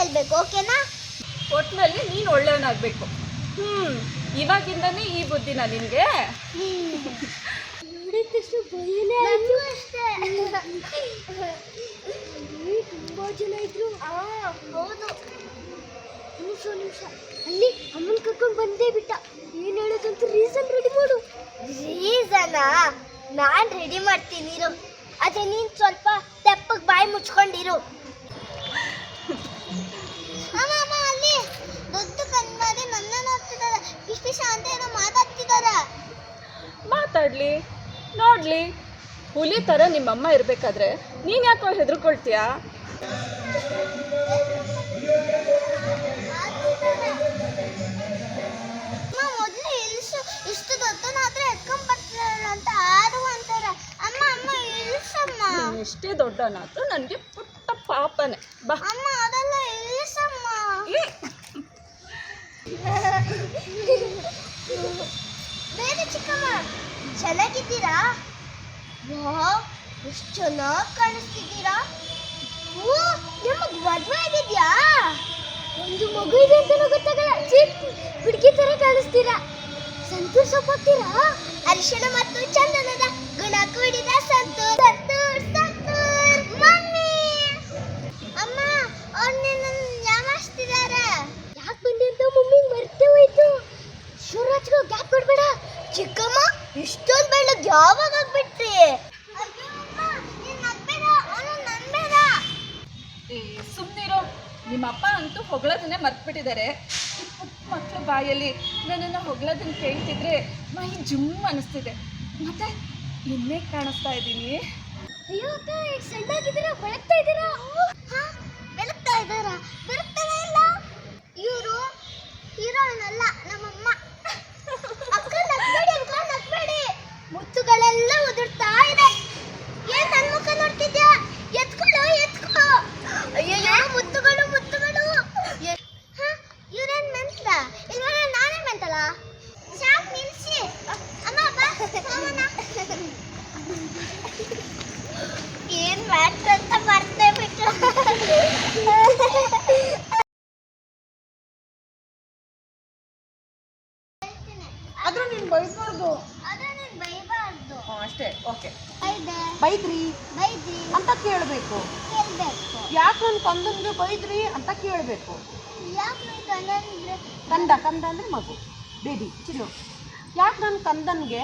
ಹೇಳ್ಬೇಕು, ಓಕೆನಾ? ಒಟ್ಟಿನಲ್ಲಿ ನೀನು ಒಳ್ಳೆಯವನಾಗಬೇಕು. ಇವಾಗಿಂದನೇ ಈ ಬುದ್ಧಿನ ನಿನಗೆ? ನೋಡಿದಷ್ಟು ಭಯನೇ ಆಯ್ತು ಅಷ್ಟೇ. ತುಂಬಾ ಜನ ಇದ್ರು. ಹೌದು. ನಿಮಿಷ ಅಲ್ಲಿ ಅಮ್ಮನ ಕರ್ಕೊಂಡು ಬಂದೇ ಬಿಟ್ಟ. ಏನು ಹೇಳೋದಂತ ರೀಸನ್ ರೆಡಿ ಮಾಡು. ರೀಸನಾ? ನಾನು ರೆಡಿ ಮಾಡ್ತೀನಿ ಇರು. ಆದರೆ ನೀನು ಸ್ವಲ್ಪ ತೆಪ್ಪಗೆ ಬಾಯಿ ಮುಚ್ಕೊಂಡಿರು. ಅಮ್ಮ ಅಲ್ಲಿ ದೊಡ್ಡ ಕಣ್ಮಾರಿ ನನ್ನ ನೋಡ್ತಿದ್ದಾರೆ. ಪಿಶ ಅಂತ ಏನೋ ಮಾತಾಡ್ತಿದ್ದಾರೆ. ಮಾತಾಡಲಿ, ನೋಡಲಿ. ಹುಲಿ ಥರ ನಿಮ್ಮಮ್ಮ ಇರಬೇಕಾದ್ರೆ ನೀನು ಯಾಕೋ ಹೆದರ್ಕೊಳ್ತೀಯಾ? ಮೊದಲು ಇಷ್ಟು ದೊಡ್ಡನಾದ್ರೆ ಎತ್ಕೊಂಡ್ ಬರ್ತಾರ ಅಂತ ಆರು ಅಂತಾರೆ. ಅಮ್ಮ ಅಮ್ಮ ಇಳಿಸಮ್ಮ. ಎಷ್ಟೇ ದೊಡ್ಡನಾದ್ರೂ ನನಗೆ ಪುಟ್ಟ ಪಾಪನೇ. ಬಾ ಅಮ್ಮ ಅದೆಲ್ಲ ಇಳಿಸಮ್ಮ. ಬೇರೆ ಚಿಕ್ಕಮ್ಮ, ಚೆನ್ನಾಗಿದ್ದೀರಾ? ವಾಹ್, ಎಷ್ಟು ಚೆನ್ನಾಗಿ ಕಾಣಿಸ್ತಿದ್ದೀರಾ. ಓ, ನಿಮಗೆ ಮದುವೆ ಆಗಿದ್ಯಾ? ಒಂದು ಮಗು ಇದೆ ಅಂತ ಗೊತ್ತಾಗಲ್ಲ. ಚಿಕ್ಕ ಹುಡುಗಿ ತರ ಕಾಣಿಸ್ತೀರಾ. ಸಂತೂರ್ ಸೊಪ್ಪು ಹಾಕ್ತೀರಾ? ಅರಿಶಿಣ ಮತ್ತು ಚಂದನದ ಗುಣ ಕೂಡಿದ ಸಂತೂರ್ ಸಂತೂರ್ ಸಂತೂರ್. ಮಮ್ಮಿ, ಅಮ್ಮ ಅವ್ರು ನಿನ್ನನ್ನು ಯಾಮಾರಿಸ್ತಿದ್ದಾರೆ. ಯಾಕೆ ಬಂದೆ ಅಂತ ಮಮ್ಮಿ ಮರ್ತೇ ಹೋಯ್ತು. ಶಿವರಾಜ್ಗೆ ಗ್ಯಾಪ್ ಕೊಡ್ಬೇಡ. ಚಿಕ್ಕಮ್ಮ, ಇಷ್ಟೊಂದು ಬೆಳ್ಳಗೆ ಯಾವಾಗ ಆಗ್ಬಿಟ್ರಿ? ಸುಮ್ಮನಿರೋ. ನಿಮ್ಮಪ್ಪ ಅಂತೂ ಹೊಗಳೋದನ್ನೇ ಮರ್ತ್ಬಿಟ್ಟಿದ್ದಾರೆ. ಪುಟ್ಟ ಮಕ್ಕಳು ಬಾಯಲ್ಲಿ ನನ್ನನ್ನು ಹೊಗಳೋದನ್ನ ಕೇಳ್ತಿದ್ರೆ ಮೈ ಜುಮ್ ಅನಿಸ್ತಿದೆ. ಮತ್ತೆ ಇನ್ನೇ ಕಾಣಿಸ್ತಾ ಇದ್ದೀನಿ. ಅಯ್ಯೋ ಅಕ್ಕ, ಎಷ್ಟು ಸಣ್ಣಾಗಿದ್ದೀರಾ, ಬೆಳಗ್ತಾ ಇದ್ದೀರಾ. ಬೆಳಗ್ತಾ ಇದ್ದಾರಾ? ಬೆಳಗ್ತಾನೆ ಇಲ್ಲ. ಇವರು ಹೀರೋನಲ್ಲ, ನಮ್ಮಮ್ಮ. ಅಕ್ಕ ನಗ್ಬೇಡಿ, ಅಕ್ಕ ನಗ್ಬೇಡಿ. ಮುತ್ತುಗಳೆಲ್ಲ ಉದುರ್ತಾ ಇದೆ. ಏನ್ ನನ್ನ ಮುಖ ನೋಡ್ತಿದ್ಯಾ? ಎತ್ಕೊಳ್ಳೋ ಎತ್ಕೋ. ಅಯ್ಯಯ್ಯೋ, ಮುತ್ತುಗಳು ಮುತ್ತುಗಳು. ಇವ್ರೇನ್ ಮೆಂತಲ? ಇಲ್ವರ ನಾನೇ ಮೆಂತಲ. ಸಾಕ್ ನಿಲ್ಸಿ. ಅಮ್ಮ ಬಾ ಹೋಗೋಣ. ಏನ್ ಮಾಡ್ತ ಅಂತ ಮರ್ತೇ ಬಿಟ್ಟು. ಆದ್ರೂ ನೀನು ಬೈಬಾರ್ದು. ಅಷ್ಟೇ. ಓಕೆ. ಬೈದ್ರಿ ಅಂತ ಕೇಳಬೇಕು. ಯಾಕೆ ನನ್ನ ಕಂದನ್ಗೆ ಬೈದ್ರಿ ಅಂತ ಕೇಳಬೇಕು. ಕಂದ ಅಂದ್ರೆ ಮಗು, ಬೇಬಿ, ಚಿನ್ನು. ಯಾಕೆ ನನ್ನ ಕಂದನ್ಗೆ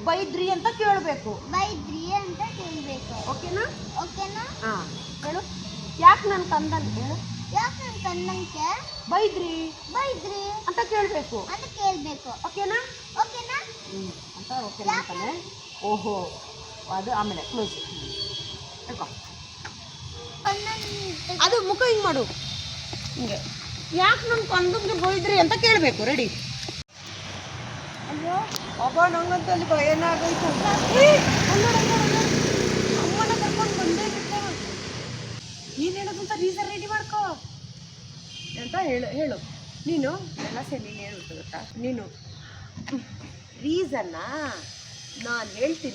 ಬೈದ್ರಿ ಅಂತ ಕೇಳಬೇಕು. ಓಕೆನಾ? ಹಾಂ ಹೇಳು. ಯಾಕೆ ನನ್ನ ಕಂದನ್ಗೆ ಬೈದ್ರಿ ಅಂತ ಕೇಳಬೇಕು. ಓಕೆನಾ? ಅಂತ ಓಕೆನಾ ಅಂತಾನೆ. ಓಹೋ, ಅದು ಆಮೇಲೆ ಕ್ಲೋಸ್. ಅದು ಮುಖ ಹಿಂಗೆ ಮಾಡು, ಹಿಂಗೆ. ಯಾಕೆ ನನ್ನ ಕಂದನ್ಗೆ ಬೈದ್ರಿ ಅಂತ ಕೇಳಬೇಕು. ರೆಡಿ? ಅಯ್ಯೋ ಅಬ್ಬ, ನಂಗಂತೂ ಅಲ್ಲಿ ಭಯನ ಆಗೈತು. ಅಮ್ಮನ ಕರ್ಕೊಂಡು ಬಂದೇ ಬಿಟ್ಟ. ಏನು ಹೇಳೋದಂತ ರೀಸನ್ ರೆಡಿ ಮಾಡ್ಕೋ ಅಂತ ಹೇಳು ನೀನು. ಎಲ್ಲ ಸರಿ, ನೀನು ಹೇಳ್ಬಿಟ್ಟು ಗೊತ್ತಾ ನೀನು ರೀಸನ್ನ ನಾನು ಹೇಳ್ತೀನಿ.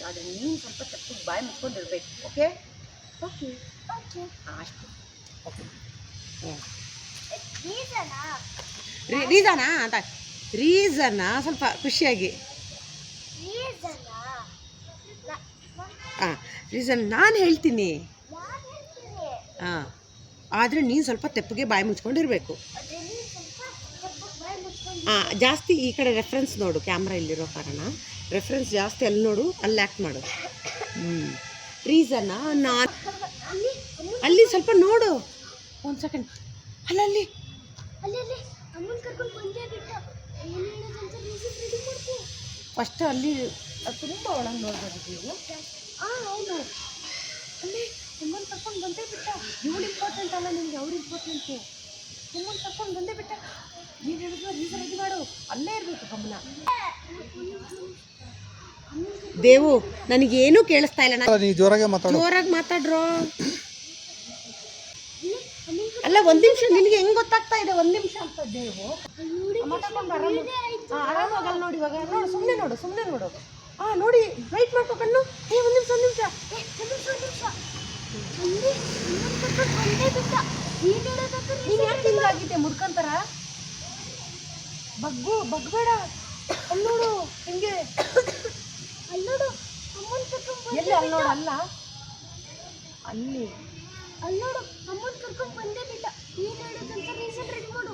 ಆದರೆ ನೀನು ಸ್ವಲ್ಪ ತಪ್ಪಿಗೆ ಬಾಯಿ ಮುಚ್ಕೊಂಡಿರ್ಬೇಕು. ಓಕೆ ಓಕೆ ಓಕೆ ಅಷ್ಟು. ಓಕೆ. ರೀಸನಾ ಅಂತ ಸ್ವಲ್ಪ ಖುಷಿಯಾಗಿ. ಹಾಂ, ರೀಸನ್ ನಾನು ಹೇಳ್ತೀನಿ. ಹಾಂ, ಆದರೆ ನೀನು ಸ್ವಲ್ಪ ತೆಪ್ಪಗೆ ಬಾಯಿ ಮುಚ್ಕೊಂಡಿರಬೇಕು. ಹಾಂ, ಜಾಸ್ತಿ ಈ ಕಡೆ ರೆಫರೆನ್ಸ್ ನೋಡು. ಕ್ಯಾಮ್ರಾ ಇಲ್ಲಿರೋ ಕಾರಣ ರೆಫರೆನ್ಸ್ ಜಾಸ್ತಿ ಅಲ್ಲಿ ನೋಡು, ಅಲ್ಲಿ ಆ್ಯಕ್ಟ್ ಮಾಡು. ರೀಸನ್ನ ನಾನು ಅಲ್ಲಿ ಸ್ವಲ್ಪ ನೋಡು. ಒಂದು ಸೆಕೆಂಡ್. ಅಲ್ಲಿ ಫಸ್ಟ್ ಅಲ್ಲಿ ತುಂಬ ಒಳಗೆ ನೋಡ್ಬೋದು ನೀವು. ಹೌದು, ಅಲ್ಲಿ ಅಮ್ಮನ ಕರ್ಕೊಂಡು ಬಂದೇ ಬಿಟ್ಟ. ಇವಳು ಇಂಪಾರ್ಟೆಂಟ್ ಅಲ್ಲ ನಿಮಗೆ, ಅವ್ರು ಇಂಪಾರ್ಟೆಂಟು. ಅಮ್ಮನ ಕರ್ಕೊಂಡು ಬಂದೇ ಬಿಟ್ಟ. ಏನು ಹೇಳಿದ್ರು ರೀಸನ್ ರೆಡಿ ಮಾಡು. ಅಲ್ಲೇ ಇರಬೇಕು ಗಮನ. ದೇವು, ನನಗೇನೂ ಕೇಳಿಸ್ತಾ ಇಲ್ಲ. ಜೋರಾಗಿ ಮಾತಾಡ್ರೋ. ಅಲ್ಲ, ಒಂದು ನಿಮಿಷ. ನಿನಗೆ ಹೆಂಗೆ ಗೊತ್ತಾಗ್ತಾ ಇದೆ 1 ನಿಮಿಷ ಅಂತ? ದೇವು ಆರಾಮಾಗಲ್ಲ ನೋಡಿ. ಇವಾಗ ನೋಡು, ಸುಮ್ಮನೆ ನೋಡು. ಹಾಂ ನೋಡಿ, ವೆಯ್ಟ್ ಮಾಡ್ಕೊ ಕಣ್ಣು. ಒಂದು ನಿಮಿಷ ಬಗ್ಬೇಡ. ಅಲ್ಲಿ ನೋಡು ಹಿಂಗೆ. ಅಲ್ಲೋಡು ಅಮ್ಮನ್ ಕರ್ಕೊಂಡ್ ಎಲ್ಲಿ ಅಲ್ಲಿ ನೋಡು, ಅಲ್ಲ ಅಲ್ಲಿ ಅಲ್ಲೋಡು ಅಮ್ಮನ್ ಕರ್ಕೊಂಡ್ ಬಂದೇ ಬಿಟ್ಟ. ಏನ್ ಹೇಳೋದಂತ ರೀಸನ್ ರೆಡಿ ಮಾಡು.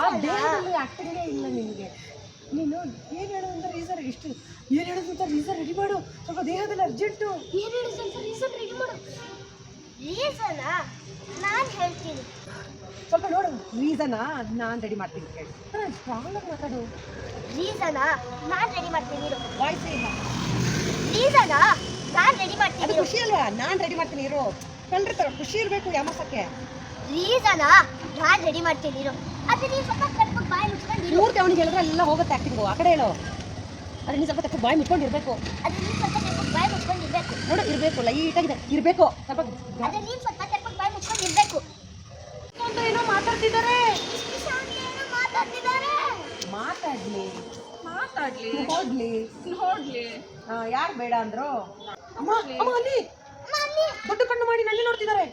ಆ ದೇಹದಲ್ಲಿ ಆಕ್ಟಿಂಗೇ ಇಲ್ಲ ನಿನಗೆ. ನೀನು ಏನು ಹೇಳೋದಂತ ರೀಸನ್ ಇಷ್ಟು ಏನು ಹೇಳೋದಂತ ರೀಸನ್ ರೆಡಿ ಮಾಡು. ಸ್ವಲ್ಪ ದೇಹದಲ್ಲಿ ಅರ್ಜೆಂಟು. ಏನ್ ಹೇಳೋದಂತ ರೀಸನ್ ರೆಡಿ ಮಾಡು. ರೀಸನಾ ನಾನು ಹೇಳ್ತೀನಿ. ಸ್ವಲ್ಪ ನೋಡು ರೀಸನಾ ನಾನು ರೆಡಿ ಮಾಡ್ತೀನಿ ಕೇಳಿ. ಸ್ಟ್ರಾಂಗಾಗಿ ಮಾತಾಡು. ರೀಸನಾ ನಾನು ರೆಡಿ ಮಾಡ್ತೀನಿ ಇರು. ವಾಯ್ಸ್ ಇಲ್ಲ. ರೀಸನಾ ನಾನು ರೆಡಿ ಅದು ಮಾಡ್ತೀನಿ ಇರು. ಖುಷಿ ಅಲ್ವಾ? ನಾನು ರೆಡಿ ಮಾಡ್ತೀನಿ ಇರು. ಕಂಡ್ರೆ ಖುಷಿ ಇರಬೇಕು ಯಾಮಸಕ್ಕೆ. ರೀಸನಾ ನಾನು ರೆಡಿ ಮಾಡ್ತೀನಿ ಇರು. ಅದು ನೀನು ಸ್ವಲ್ಪ ಕರ್ಕೊಂಡು ಬಾಯಿ ಮುಚ್ಕೊಂಡಿರು. ಪೂರ್ತಿ ಅವನಿಗೆ ಹೇಳಿದ್ರೆ ಎಲ್ಲ ಹೋಗುತ್ತೆ ಆ್ಯಕ್ಟಿಂಗು. ಆ ಕಡೆ ಹೇಳು. ಅದು ನೀನು ಸ್ವಲ್ಪ ತಕ್ಕ ಬಾಯಿ ಮುಟ್ಕೊಂಡಿರ್ಬೇಕು. ಅದು ನೀನು ಸ್ವಲ್ಪ ಕರ್ಕೊಂಡು ಬಾಯಿ ಮುಚ್ಕೊಂಡಿರ್ಬೇಕು. ನೋಡು ಇರಬೇಕು, ಲೈಟಾಗಿದೆ ಇರಬೇಕು. ಸ್ವಲ್ಪ ಅದು ನೀನು ಸ್ವಲ್ಪ ಕರ್ಕೊಂಡು ಬಾಯಿ ಮುಚ್ಕೊಂಡಿರ್ಬೇಕು. ಅಂತ ಏನೋ ಮಾತಾಡ್ತಿದ್ದಾರೆ. ಏನೋ ಮಾತಾಡ್ತಿದ್ದಾರೆ. ಮಾತಾಡ್ಲಿ ಮಾತಾಡ್ಲಿ ಹೋಗ್ಲಿ. ನೋಡ್ಲಿ. ಯಾರು ಬೇಡ ಅಂದ್ರು? ಅಮ್ಮ ಅಮ್ಮ ಅಲ್ಲಿ ಅಮ್ಮ ಅಲ್ಲಿ ದೊಡ್ಡ ಕಣ್ಣು ಮಾಡಿ ನಲ್ಲಿ ನೋಡ್ತಿದ್ದಾರೆ.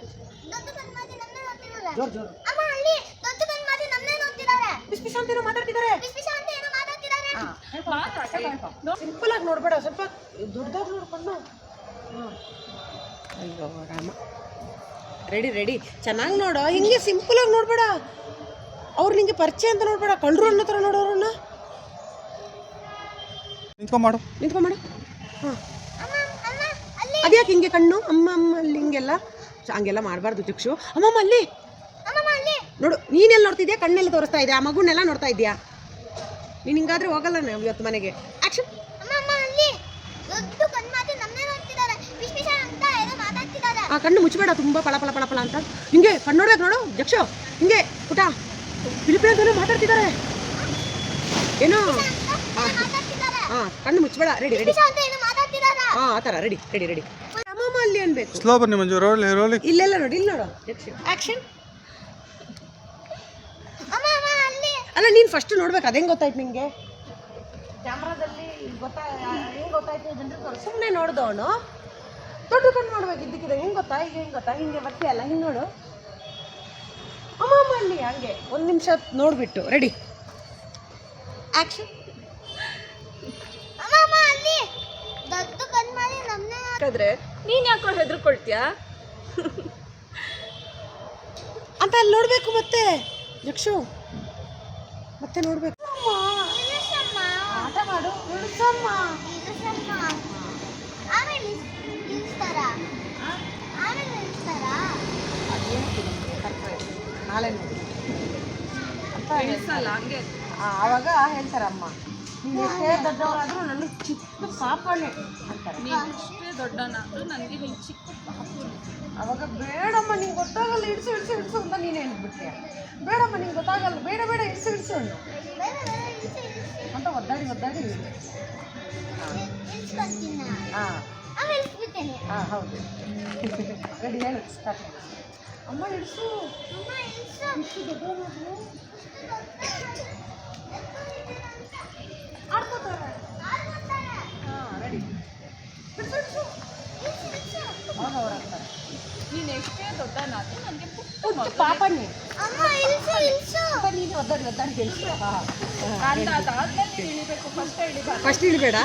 ದೊಡ್ಡ ಕಣ್ಣು ಮಾಡಿ ನನ್ನೇ ನೋಡ್ತಿದ್ದಾರೆ. ಜೋರ್ ಜೋರು. ಅಮ್ಮ ಅಲ್ಲಿ ದೊಡ್ಡ ಕಣ್ಣು ಮಾಡಿ ನನ್ನೇ ನೋಡ್ತಿದ್ದಾರೆ. ಪಿಸ್ ಅಂತ ಏನೋ ಮಾತಾಡ್ತಿದ್ದಾರೆ. ಪಿಸ್ ಅಂತ ಏನೋ ಮಾತಾಡ್ತಿದ್ದಾರೆ. ಸಿಂಪಲ್ ಆಗಿ ನೋಡ್ಬೇಡ, ಸ್ವಲ್ಪ ದೊಡ್ಡದಾಗಿ ನೋಡ್ಕೊಂಡು. ಅಯ್ಯೋ ರಾಮ. ರೆಡಿ ರೆಡಿ ಚೆನ್ನಾಗಿ ನೋಡು. ಹಿಂಗೆ ಸಿಂಪಲ್ ಆಗಿ ನೋಡ್ಬೇಡ. ಅವ್ರು ನಿಂಗೆ ಪರಿಚಯ ಅಂತ ನೋಡ್ಬೇಡ. ಕಳ್ಳರು ಅನ್ನೋ ಥರ ನೋಡೋರನ್ನ. ನಿಂತ್ಕೊಂಡ್ ನಿಂತ್ಕೊಂಡ್ಮಾಡು. ಹಾಂ ಅಮ್ಮ ಅಮ್ಮ ಅಲ್ಲಿ ಅದ್ಯಾಕೆ ಹಿಂಗೆ ಕಣ್ಣು? ಅಮ್ಮ ಅಮ್ಮ ಅಲ್ಲಿ ಹಿಂಗೆಲ್ಲ ಹಂಗೆಲ್ಲ ಮಾಡಬಾರ್ದು ಚಕ್ಷು. ಅಮ್ಮಮ್ಮ ಅಲ್ಲಿ ಅಮ್ಮ ಅಲ್ಲಿ ನೋಡು. ನೀನೆಲ್ಲ ನೋಡ್ತಿದ್ಯಾ? ಕಣ್ಣೆಲ್ಲ ತೋರಿಸ್ತಾ ಇದೆಯಾ? ಆ ಮಗುನೆಲ್ಲ ನೋಡ್ತಾ ಇದೆಯಾ? ನೀನು ಹಿಂಗಾದ್ರೆ ಹೋಗಲ್ಲ ನಾವು ಇವತ್ತು ಮನೆಗೆ. ಆ್ಯಕ್ಷನ್. ಅಮ್ಮ ಅಲ್ಲಿ ದೊಡ್ಡ ಕಣ್ಣು ಮಾಡಿ ನನ್ನೇ ನೋಡ್ತಿದ್ದಾರೆ. ಪಿಸ್ ಅಂತ ಏನೋ ಮಾತಾಡ್ತಿದ್ದಾರೆ. ಆ ಕಣ್ಣು ಮುಚ್ಚಬೇಡ ತುಂಬ ಪಳ ಪಳ ಪಳ ಪಳ ಅಂತ. ಹಿಂಗೆ ಕಣ್ಣು ನೋಡ್ಬೇಕು ನೋಡು ಜಕ್ಷು. ಹಿಂಗೆ ಪುಟ ಪಿಲಿಪಿನ ಅಂತ ಮಾತಾಡ್ತಿದ್ದಾರೆ ಏನೋ. ಮಾತಾಡ್ತಿದ್ದಾರೆ. ಹಾಂ ಕಣ್ಣು ಮುಚ್ಚಬೇಡ. Ready ready. ಪಿಸ್ ಅಂತ ಏನೋ ಮಾತಾಡ್ತಿದ್ದಾರೆ. ಹಾಂ ಆ ಥರ ರೆಡಿ ರೆಡಿ ರೆಡಿ. ಅಮ್ಮಮ್ಮ ಅಲ್ಲಿ ಅನ್ಬೇಕು. ಸ್ಲೋ ಬನ್ನಿ ಮಂಜು. ರೋಲಿ ರೋಲಿ. ಇಲ್ಲೆಲ್ಲ ನೋಡಿ, ಇಲ್ಲಿ ನೋಡು ಜಕ್ಷು. ಆ್ಯಕ್ಷನ್. ಅಮ್ಮ ಅಮ್ಮ ಅಲ್ಲಿ ಅಲ್ಲ ನೀನು ಫಸ್ಟ್ ನೋಡ್ಬೇಕು. ಅದು ಹೆಂಗೆ ಗೊತ್ತಾಯ್ತು ನಿಂಗೆ? ಕ್ಯಾಮ್ರಾದಲ್ಲಿ ಹೆಂಗೆ ಗೊತ್ತಾಯ್ತು ಜನರಿಗೆ? ಸುಮ್ಮನೆ ನೋಡ್ದವನು ದೊಡ್ಡ ಕಣ್ಣು ನೋಡ್ಬೇಕು. ಇದ್ದಕ್ಕಿದೆ ಹೆಂಗೆ ಗೊತ್ತಾ? ಈಗ ಹೆಂಗೆ ಗೊತ್ತಾ? ಹಿಂಗೆ ಬರ್ತೀಯ ಅಲ್ಲ, ಹಿಂಗೆ ನೋಡು. ಅಮ್ಮ ಅಮ್ಮ ಅಲ್ಲಿ ಹಂಗೆ ಒಂದು ನಿಮಿಷ ನೋಡಿಬಿಟ್ಟು ರೆಡಿ. ಆ್ಯಕ್ಷನ್. ಅಮ್ಮ ಅಮ್ಮ ಅಲ್ಲಿ ದೊಡ್ಡ ಕಣ್ಣು ಮಾಡಿ ನನ್ನೇ ಯಾಕಂದ್ರೆ ನೀನ್ ಯಾಕೋ ಹೆದರ್ಕೊಳ್ತೀಯಾ? ಅಂತ ಅಲ್ಲಿ ನೋಡಬೇಕು ಮತ್ತೆ ಜಕ್ಷು. ಮತ್ತೆ ನೋಡಬೇಕು. ನಿಲ್ಲಿಸಮ್ಮ. ಆಟ ಮಾಡು. ನಿಲ್ಲಿಸಮ್ಮ. ನಿಲ್ಲಿಸಮ್ಮ. ಆಮೇಲೆ ನಿಲ್ಲಿಸ್ತಾರಾ? ಆಮೇಲೆ ನಿಲ್ಲಿಸ್ತಾರಾ? ನಾಳೆ ನೋಡಿ ಅಂತ ಇಳಿಸಲ್ಲ ಹಂಗೆ. ಆವಾಗ ಹೇಳ್ತಾರೆ ಅಮ್ಮ ನೀನು ಎಷ್ಟೇ ದೊಡ್ಡವರಾದರೂ ನನಗೆ ಚಿಕ್ಕ ಪಾಪನೇ ಅಂತಾರೆ. ನೀನು ಇಷ್ಟೇ ದೊಡ್ಡನಾದ್ರೂ ನನಗೆ ನೀನು ಚಿಕ್ಕ ಪಾಪು. ಅವಾಗ ಬೇಡಮ್ಮ ನಿಂಗೆ ಗೊತ್ತಾಗಲ್ಲ, ಇಡ್ಸು ಇಡ್ಸು ಇಡ್ಸು ಅಂತ ನೀನು ಹೇಳ್ಬಿಟ್ಟೆ. ಬೇಡಮ್ಮ ನಿಂಗೆ ಗೊತ್ತಾಗಲ್ಲ, ಬೇಡ ಬೇಡ ಇಡ್ಸು ಇಡ್ಸು ಬೇರೆ ಬೇರೆ ಇಳಿಸಿ ಅಂತ ಒದ್ದಾಡಿ ಒದ್ದಾಡಿ. ಇಳಿಸ್ಕೊಂತೀನಿ ನಾನು. ಹಾಂ ಆಮೇಲೆ ಇಳಿಸ್ಬಿಡ್ತೇನೆ. ಹಾಂ ಹೌದು. ರೆಡಿ ಹೇಳು ಸ್ಟಾರ್ಟ್. ಅಮ್ಮ ಇಡ್ಸು. ಅಮ್ಮ ಇಳಿಸು. ಆಡ್ಕೋತಾರೆ. ಆಡ್ಕೊತಾರೆ. ಹಾಂ ರೆಡಿ. ಇಡ್ಸು ಇಡ್ಸು. ಇಳಿಸು ಇಳಿಸು. ಅವಾಗ ಅವ್ರು ಅಂತಾರೆ ನೀನು ಎಷ್ಟೇ ದೊಡ್ಡನಾದ್ರೂ ನನಗೆ ಪುಟ್ಟ ಪುಟ್ಟ ಮಗು. ಪಾಪನೇ ಅಮ್ಮ ಇಳಿಸು ಇಳಿಸು. ಅಂತ ನೀನು ಒದ್ದಾಡಿ ಒದ್ದಾಡಿ ಹೇಳ್ಸು. ಅದಾದ್ಮೇಲೆ ನೀನು ಇಳಿಬೇಕು. ಫಸ್ಟ್ ಇಳಿಬಾರ್ದು. ಫಸ್ಟ್ ಇಡಬೇಡ.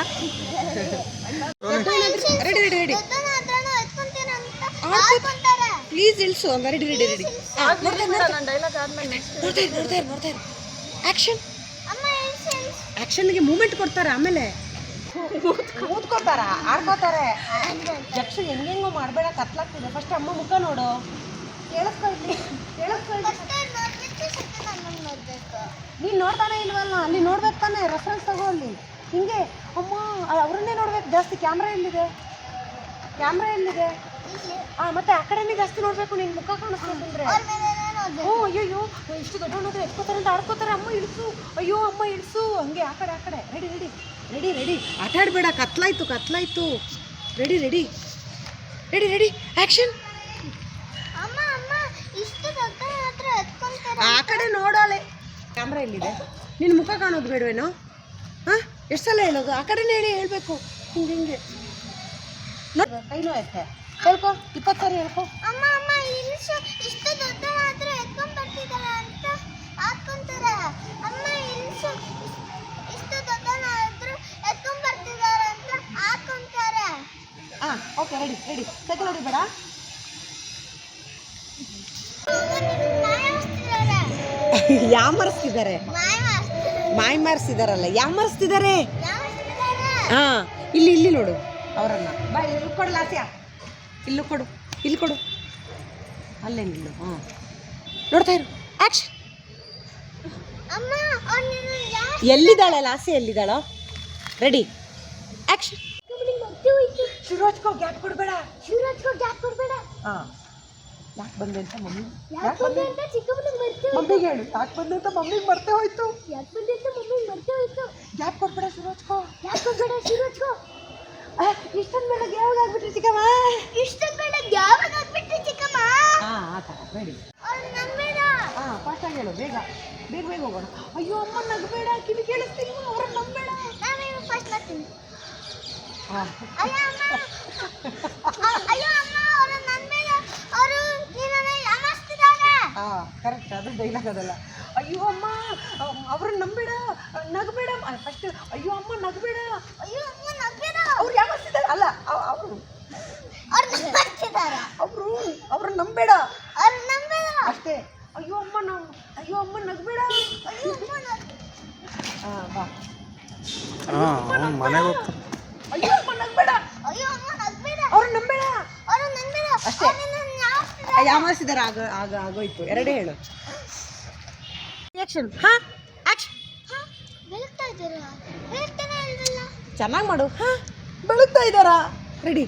Ready ready ready. ದೊಡ್ಡನಾದ್ರೂ ಎತ್ಕೊಂತೀನಿ ಅಂತ ಆಡ್ಕೊಂತಾರೆ. ಪ್ಲೀಸ್ ಇಳಿಸು ಅಂತ. Ready ready ready. ನನ್ನ ಡೈಲಾಗ್ ಆದ್ಮೇಲೆ ನೆಕ್ಸ್ಟ್ ನೋಡ್ತಾ ಇರು ನೋಡ್ತಾ ಇರು ನೋಡ್ತಾ ಇರು. ಆ್ಯಕ್ಷನ್. ಅಮ್ಮ ಇಳಿಸು ಇಳಿಸು. ಆ್ಯಕ್ಷನ್ಗೆ ಮೂಮೆಂಟ್ ಕೊಡ್ತಾರೆ. ಆಮೇಲೆ ಕೂತ್ಕೋತಾರ, ಆಡ್ಕೋತಾರೆ. ಜಕ್ಷು ಹೆಂಗೆಂಗೋ ಮಾಡಬೇಡ, ಕತ್ಲಾಗ್ತಿದೆ. ಫಸ್ಟ್ ಅಮ್ಮ ಮುಖ ನೋಡು. ಕೇಳಿಸ್ಕೊ ಇಲ್ಲಿ, ಕೇಳಿಸ್ಕೊ ಇಲ್ಲಿ. ಫಸ್ಟ್ ನೋಡ್ಬಿಟ್ಟು ಸ್ವಲ್ಪ ನನ್ನನ್ನು ನೋಡ್ಬೇಕು. ನೀನು ನೋಡ್ತಾನೆ ಇಲ್ವಲ್ಲ? ಅಲ್ಲಿ ನೋಡ್ಬೇಕು ತಾನೆ. ರೆಫರೆನ್ಸ್ ತಗೋ ಅಲ್ಲಿ. ಹಿಂಗೆ ಅಮ್ಮ ಅವ್ರನ್ನೇ ನೋಡ್ಬೇಕು ಜಾಸ್ತಿ. ಕ್ಯಾಮ್ರಾ ಎಲ್ಲಿದೆ? ಕ್ಯಾಮ್ರಾ ಎಲ್ಲಿದೆ? ಇಲ್ಲಿ ಹಾಂ ಮತ್ತೆ ಆ ಕಡೆನೇ ಜಾಸ್ತಿ ನೋಡಬೇಕು. ನಿನ್ನ ಮುಖ ಕಾಣಿಸ್ಬೇಕಂದ್ರೆ. ಅವ್ರ ಮೇಲೆ ನೋಡ್ಬೇಕು. ಓ ಅಯ್ಯೋ ಇಷ್ಟು ದೊಡ್ಡವನಾದ್ರೆ ಎತ್ಕೋತಾರೆ ಅಂತ ಆಡ್ಕೋತಾರೆ. ಅಮ್ಮ ಇಳಿಸು. ಅಯ್ಯೋ ಅಮ್ಮ ಇಳಿಸು. ಹಂಗೆ ಆ ಕಡೆ ರೆಡಿ ರೆಡಿ ರೆಡಿ ರೆಡಿ. ಆಟ ಆಡಬೇಡ. ಕತ್ಲಾಯ್ತು ಕತ್ಲಾಯ್ತು. Ready ready ready ready. Action. ಅಮ್ಮ ಅಮ್ಮ ಇಷ್ಟು ದೊಡ್ಡ ಹತ್ರ ಎತ್ಕೊಂತಾರೆ. ಆ ಕಡೆ ನೋಡೋಲೆ. ಕ್ಯಾಮ್ರಾ ಎಲ್ಲಿದೆ? ನಿನ್ನ ಮುಖ ಕಾಣೋದು ಬೇಡವೇನೋ? ಹಾಂ ಎಷ್ಟು ಸಲ ಹೇಳೋದು? ಆ ಕಡೆನೇ ಹೇಳ್ಬೇಕು. ಹಿಂಗೆ ಹಿಂಗೆ ನೋಡಿ. ಕೈ ನೋಯತ್ತೆ ಹೇಳ್ಕೊ. 20 ಸಾರಿ ಹೇಳ್ಕೊ. ಅಮ್ಮ ಅಮ್ಮ ಇಳಿಸು. ಇಷ್ಟು ದೊಡ್ಡ ಹತ್ರ ಎತ್ಕೊಂಡ್ ಬರ್ತಿದ್ದಾರೆ ಅಂತ ಹಾಕೊಂತಾರೆ. ಅಮ್ಮ ಇಳಿಸು. ಇಷ್ಟು ದೊಡ್ಡನಾದ್ರು ಎತ್ಕೊಂಡ್ ಬರ್ತಿದ್ದಾರೆ ಅಂತ ಹಾಕೊಂತಾರೆ. ಹಾಂ ಓಕೆ ರೆಡಿ ರೆಡಿ ಸೈಕಲ್ ಹೊಡಿಬೇಡ. ಯಾಮರ್ಸ್ತಿದ್ದಾರೆ, ಮಾರ್ಸಿದಾರಲ್ಲ ಯಾಮರ್ಸ್ತಿದ್ದಾರೆ. ಹಾಂ ಇಲ್ಲಿ ಇಲ್ಲಿ ನೋಡು ಅವರನ್ನ. ಬಾ ಇಲ್ಲಿ ಕೊಡು ಲಾಸ್ಯ, ಇಲ್ಲೂ ಕೊಡು, ಇಲ್ಲಿ ಕೊಡು, ಅಲ್ಲೇ ನಿಲ್ಲು. ಹಾಂ ನೋಡ್ತಾ ಇರು. ಆಕ್ಷನ್. ಅಮ್ಮ ಅವ್ನು ಎಲ್ಲಿದ್ದಾಳೆ ಲಾಸ್ಯ, ಎಲ್ಲಿದ್ದಾಳೋ? Ready action. ಮತ್ತೆ ಹೋಯ್ತು. ಶಿವರಾಜ್ಕೋ ಗ್ಯಾಪ್ ಕೊಡಬೇಡ. ಶಿವರಾಜ್ಗೂ ಗ್ಯಾಪ್ ಕೊಡ್ಬೇಡ. ಹಾಂ ಯಾಕೆ ಬಂದೆ ಅಂತ ಮಮ್ಮಿ, ಯಾಕೆ ಬಂದೆ ಅಂತ ಚಿಕ್ಕಮ್ಮನಿಗೆ ಮರ್ತೆ ಹೋಯ್ತು. ಮಮ್ಮಿಗೆ ಹೇಳು ಯಾಕೆ ಬಂದೆ ಅಂತ ಮಮ್ಮಿಗೆ ಮರ್ತೇ ಹೋಯ್ತು. ಯಾಕೆ ಬಂದೆ ಅಂತ ಮಮ್ಮಿಗೆ ಮರ್ತೆ ಹೋಯ್ತು. ಗ್ಯಾಪ್ ಕೊಡ್ಬೇಡ ಶಿವರಾಜ್ಕೋ. ಯಾಕೆ ಕೊಡ್ಬೇಡ ಶಿವರಾಜ್ಗೂ. ಇಷ್ಟೊಂದು ಬೆಳಗ್ಗೆ ಯಾವಾಗ ಆಗ್ಬಿಟ್ರಿ ಚಿಕ್ಕಮ್ಮ? ಇಷ್ಟೊಂದು ಬೇಡ ಯಾವಾಗ ಆಗ್ಬಿಟ್ರಿ ಚಿಕ್ಕಮ್ಮ. ಹಾಂ ಆ ಥರ ರೆಡಿ. ಅವ್ರು ನನ್ಬೇಡ. ಹಾಂ ಫಾಸ್ಟಾಗಿ ಹೇಳು, ಬೇಗ ಬೇಗ ಬೇಗ ಹೋಗೋಣ. ಅಯ್ಯೋ ಅಮ್ಮ ನಗಬೇಡ, ಕಿವಿ ಕೇಳಿಸ್ತಿಲ್ವ, ಅವ್ರನ್ನ ನಂಬೇಡ. ನಾನು ಫಸ್ಟ್ ಮಾಡ್ತೀನಿ. ಹಾಂ ಅಯ್ಯೋ ಅಮ್ಮ ಅಯ್ಯೋ ಅಮ್ಮ ಅವ್ರು ನನ್ಬೇಡ. ಅವರು ನಿನ್ನನ್ನು ಯಾಮಾರಿಸ್ತಿದ್ದಾರೆ. ಹಾಂ ಕರೆಕ್ಟ್, ಅದು ಡೈಲಾಗ್ ಅದಲ್ಲ. ಅಯ್ಯೋ ಅಮ್ಮ ಅವ್ರನ್ನ ನಂಬೇಡ, ನಗಬೇಡ. ಫಸ್ಟ್ ಅಯ್ಯೋ ಅಮ್ಮ ನಗಬೇಡ. ಅಯ್ಯೋ ಅಮ್ಮ ನನ್ಬೇಡ. ಅವ್ರು ಯಾವತ್ತಿದ್ದಾರೆ ಅಲ್ಲ, ಅವರು ಅವ್ರು ನನ್ಬೇಡ್ತಿದ್ದಾರೆ. ಅವ್ರನ್ನ ನಂಬೇಡ ಅವ್ರು ನನ್ಬೇಡ. ಅಷ್ಟೇ. ಅಯ್ಯೋ ಅಮ್ಮ ಅಯ್ಯೋ ಅಮ್ಮ ನಗಬೇಡ. ಅಯ್ಯೋ ಅಮ್ಮ ಹಾಂ ಬಾ. ಹಾಂ ಮನೆಗೆ ಹೋಗ್ತಾರೆ. ಅಯ್ಯೋ ಅಮ್ಮ ನಗಬೇಡ. ಅಯ್ಯೋ ಅಮ್ಮ ನನ್ಬೇಡ. ಅವ್ರನ್ನ ನಂಬೇಡ. ಅವ್ರು ನನ್ಬೇಡ. ಅಷ್ಟೇ. ಅವ್ರು ನಿನ್ನನ್ನು ಯಾಮಾರಿಸ್ತಿದ್ದಾರೆ. ಯಾಮಾರಿಸಿದಾರೆ. ಆಗೋಯ್ತು, ಎರಡೇ ಹೇಳು. ಆಕ್ಷನ್. ಹಾಂ ಆಕ್ಷನ್. ಬೆಳಗ್ತಾ ಇದ್ದಾರಾ? ಬೆಳಗ್ತಾನೆ ಇಲ್ವಲ್ಲ. ಚೆನ್ನಾಗಿ ಮಾಡು. ಹಾಂ ಬೆಳಗ್ತಾ ಇದ್ದಾರಾ? ರೆಡಿ.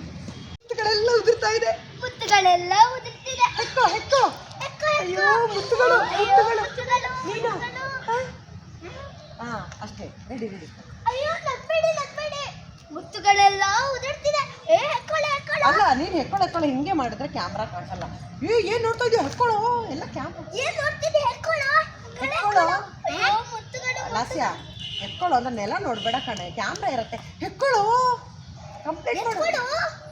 ಮುತ್ತುಗಳೆಲ್ಲ ಉದುರ್ತಾ ಇದೆ. ಮುತ್ತುಗಳೆಲ್ಲ ಉದುರ್ತಿದೆ. ಹೆಕ್ಕೋ ಹೆಕ್ಕೋ. ಎಕ್ಕೋ ಅಯ್ಯೋ ಮುತ್ತುಗಳು ಮುತ್ತುಗಳು. ಮುತ್ತುಗಳು ನೀನು ಮುತ್ತುಗಳು. ಹಾಂ ಅಷ್ಟೇ ರೆಡಿ ರೆಡಿ. ಅಯ್ಯೋ ನಗ್ಬೇಡಿ ನಗ್ಬೇಡಿ. ಮುತ್ತುಗಳೆಲ್ಲ ಉದುರ್ತಿದೆ. ಎಕ್ಕೊಳ್ಳೆ ಎಕ್ಕೊಳ್ಳೆ. ಅಲ್ಲ ನೀನು ಹೆಕ್ಕೊಳ್ಳೋ ಹಿಂಗೆ ಮಾಡಿದ್ರೆ ಕ್ಯಾಮ್ರಾ ಕಾಣಿಸಲ್ಲ. ಏನು ನೋಡ್ತಾ ಇದೆಯಾ? ಹೆಕ್ಕೊಳ್ಳೋ, ಎಲ್ಲ ಕ್ಯಾಮ್ರಾ. ಏನ್ ನೋಡ್ತಿದ್ದೆ? ಎಕ್ಕೊಳ್ಳೋ ಹೆಕ್ಕೊಳ್ಳೋ. ಅಯ್ಯೋ ಮುತ್ತುಗಳು. ಲಾಸ್ಯ ಹೆಕ್ಕೊಳ್ಳೋ ಅಂದ್ರೆ ನೆಲ ನೋಡ್ಬೇಡ ಕಣೆ, ಕ್ಯಾಮ್ರಾ ಇರುತ್ತೆ. ಹೆಕ್ಕೊಳ್ಳೋ ಕಂಪ್ಲೀಟ್ ಮಾಡು. ಎಕ್ಕೊಳ್ಳೋ.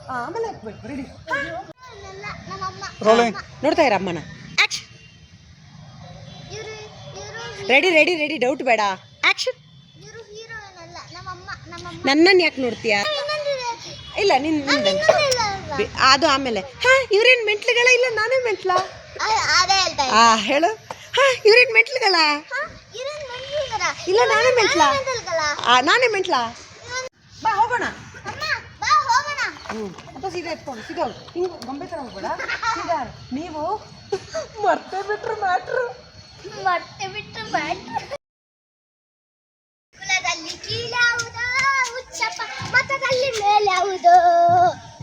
ಹಾಂ ಆಮೇಲೆ ಹಾಕ್ಬೇಕು. ರೆಡಿ ನನ್ನಲ್ಲ, ನಮ್ಮಮ್ಮ. ರೋಲಿಂಗ್. ನೋಡ್ತಾ ಇರ ಅಮ್ಮನ. ಆಕ್ಷನ್. ಇವರು ರೆಡಿ ರೆಡಿ ರೆಡಿ, ಡೌಟ್ ಬೇಡ. ಆಕ್ಷನ್. ಇವರು ಹೀರೋಯಿನ್ ಅಲ್ಲ, ನಮ್ಮಮ್ಮ. ನನ್ನನ್ನು ಯಾಕೆ ನೋಡ್ತೀಯಾ? ಇನ್ನೊಂದಿದೆ. ಇಲ್ಲ ನಿನ್ನ ಇನ್ನೊಂದಿಲ್ಲ ಅಲ್ವಾ? ಅದು ಆಮೇಲೆ. ಹಾಂ ಇವ್ರೇನು ಮೆಂಟ್ಲುಗಳ? ಇಲ್ಲ ನಾನೇ ಮೆಂಟ್ಲಾ? ಅದೇ ಹೇಳ್ತಾ ಇದ್ದೆ. ಹೇಳು. ಹಾಂ ಇವ್ರೇನು ಮೆಂಟ್ಲುಗಳ? ಇವ್ರೇನ್ ಮಂಜುಗರ? ಇಲ್ಲ ನಾನೇ ಮೆಂಟ್ಲಾ? ಮಂಜುಗಲ? ನಾನೇ ಮೆಂಟ್ಲಾ? ಬಾ ಹೋಗೋಣ. ಅಮ್ಮ ಬಾ ಹೋಗೋಣ. ಅಥವಾ ಸೀದಾ ಎತ್ಕೊಂಡು ಸೀದಾ ಹಿಂಗೆ ಗೊಂಬೆ ಥರ ಹೋಗ್ಬೇಡ. ಸೀದಾ ನೀವು ಮರ್ತೇ ಬಿಟ್ರು ಮ್ಯಾಟ್ರು. ಮತ್ತೆ ಬಿಟ್ಟು ಬ್ಯಾಟ್ರಿ. ಕುಲದಲ್ಲಿ ಕೀಳ್ಯಾವುದೋ ಹುಚ್ಚಪ್ಪ, ಮತದಲ್ಲಿ ಮೇಲ್ಯಾವುದೋ.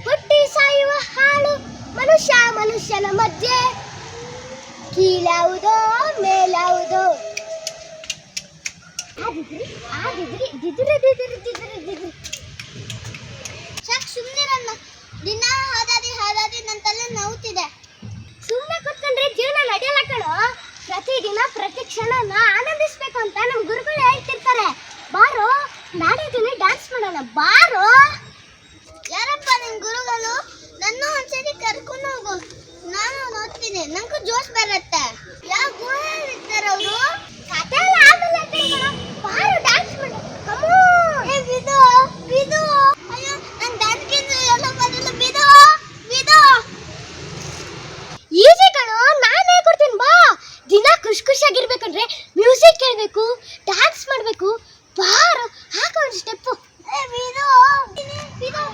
ಹುಟ್ಟಿ ಸಾಯುವ ಹಾಳು ಮನುಷ್ಯನ ಮಧ್ಯೆ. ಕೀಳ್ಯಾವುದೋ ಮೇಲ್ಯಾವುದೋ. ದಿದ್ರಿ ಸಾಕು ಸುಮ್ಮನಿರನ್ನ. ದಿನ ಹಾದಾದಿ ನನ್ನ ತಲೆ ನೋವುತ್ತಿದೆ. ಸುಮ್ಮನೆ ಕೂತ್ಕೊಂಡ್ರೆ ಜೀವನ ನಡೆಯಲ್ಲ ಕಣೋ. ಪ್ರತಿದಿನ ಪ್ರತಿ ಕ್ಷಣನ ಆನಂದಿಸ್ಬೇಕು ಅಂತ ನಮ್ಮ ಗುರುಗಳು ಹೇಳ್ತಿರ್ತಾರೆ. ಬಾರೋ ನಾಡಿದ್ದೀನಿ ಡ್ಯಾನ್ಸ್ ಮಾಡೋಣ ಬಾರೋ. ಯಾರಪ್ಪ ನಿನ್ ಗುರುಗಳು? ನನ್ನ ಒಂದ್ಸರಿ ಕರ್ಕೊಂಡು ಹೋಗು, ನಾನು ನೋಡ್ತೀನಿ, ನಂಗೂ ಜೋಶ್ ಬರುತ್ತೆ. ಯಾವ ಗುರುಗಳು ಇರ್ತಾರೆ ಅವರು? ಕಥೆ ಎಲ್ಲ ಆಮೇಲೆ ಹೇಳ್ತೀನಿ ಕಣೋ. ಬಾರೋ ಡ್ಯಾನ್ಸ್ ಮಾಡು. ಏ ಬಿದು ಬಿದು. ಅಯ್ಯೋ ನನ್ನ ಡ್ಯಾನ್ಸ್ಗಿಂತ ಎಲ್ಲ ಬರಲ್ಲ. ಬಿದು ಬಿದು. ಈಜಿ ಕಣೋ, ನಾನು ಹೇಳ್ಕೊಡ್ತೀನಿ ಬಾ. ದಿನ ಖುಷಿಯಾಗಿರ್ಬೇಕಂದ್ರೆ ಮ್ಯೂಸಿಕ್ ಕೇಳಬೇಕು, ಡ್ಯಾನ್ಸ್ ಮಾಡಬೇಕು. ಬಾರೋ ಹಾಕೊಂಡು ಸ್ಟೆಪ್ಪು. ಬಿದು ಬಿದು.